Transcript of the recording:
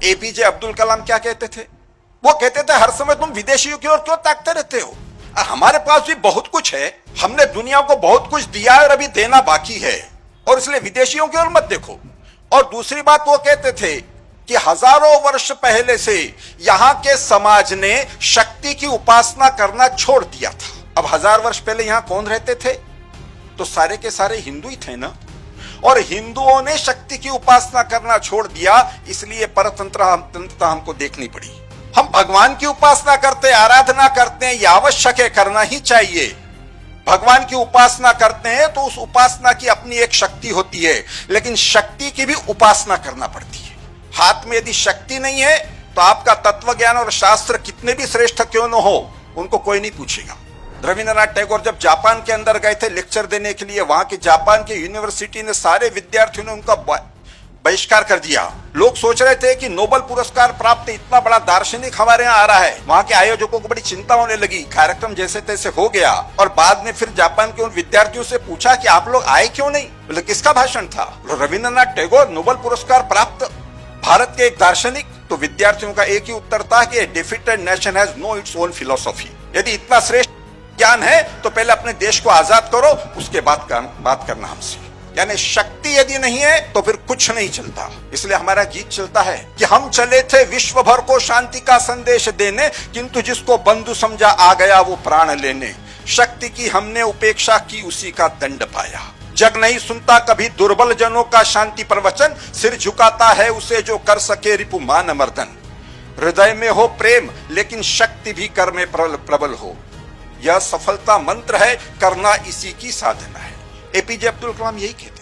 APJ Abdul Kalam क्या कहते थे? वो कहते थे हर समय तुम विदेशियों की ओर क्यों ताकते रहते हो? हमारे पास भी बहुत कुछ है, हमने दुनिया को बहुत कुछ दिया है और अभी देना बाकी है, और इसलिए विदेशियों की ओर मत देखो। और दूसरी बात वो कहते थे कि हजारों वर्ष पहले से यहां के समाज ने शक्ति की उपासना करना छोड़ दिया था। अब 1000 वर्ष पहले यहां कौन रहते थे? तो सारे के सारे हिंदू ही थे ना, और हिंदुओं ने शक्ति की उपासना करना छोड़ दिया, इसलिए परतंत्रता हमको देखनी पड़ी। हम भगवान की उपासना करते, आराधना करते हैं, यह आवश्यक है, करना ही चाहिए। भगवान की उपासना करते हैं तो उस उपासना की अपनी एक शक्ति होती है, लेकिन शक्ति की भी उपासना करना पड़ती है। हाथ में यदि शक्ति नहीं है तो आपका तत्व ज्ञान और शास्त्र कितने भी श्रेष्ठ क्यों न हो, उनको कोई नहीं पूछेगा। रविंद्रनाथ टैगोर जब जापान के अंदर गए थे लेक्चर देने के लिए, वहां के जापान के यूनिवर्सिटी ने सारे विद्यार्थियों ने उनका बहिष्कार कर दिया। लोग सोच रहे थे कि नोबेल पुरस्कार प्राप्त इतना बड़ा दार्शनिक हमारे यहाँ आ रहा है। वहां के आयोजकों को बड़ी चिंता होने लगी। कार्यक्रम जैसे तैसे हो गया, और बाद में फिर जापान के उन विद्यार्थियों से पूछा कि आप लोग आए क्यों नहीं? बोले किसका भाषण था? रविंद्रनाथ टैगोर नोबेल पुरस्कार प्राप्त भारत के एक दार्शनिक। तो विद्यार्थियों का एक ही उत्तर था कि defeated nation has no its own philosophy. यदि इतना श्रेष्ठ ज्ञान है तो पहले अपने देश को आजाद करो, उसके बाद बात करना हमसे। यानी शक्ति यदि नहीं है तो फिर कुछ नहीं चलता। इसलिए हमारा गीत चलता है कि हम चले थे विश्व भर को शांति का संदेश देने, किंतु जिसको बंधु समझा आ गया वो प्राण लेने। शक्ति की हमने उपेक्षा की, उसी का दंड पाया। जग नहीं सुनता कभी दुर्बल जनों का शांति प्रवचन, सिर झुकाता है उसे जो कर सके रिपुमान मर्दन। हृदय में हो प्रेम लेकिन शक्ति भी कर में प्रबल हो, यह सफलता मंत्र है, करना इसी की साधना है। एपीजे अब्दुल कलाम यही कहते हैं।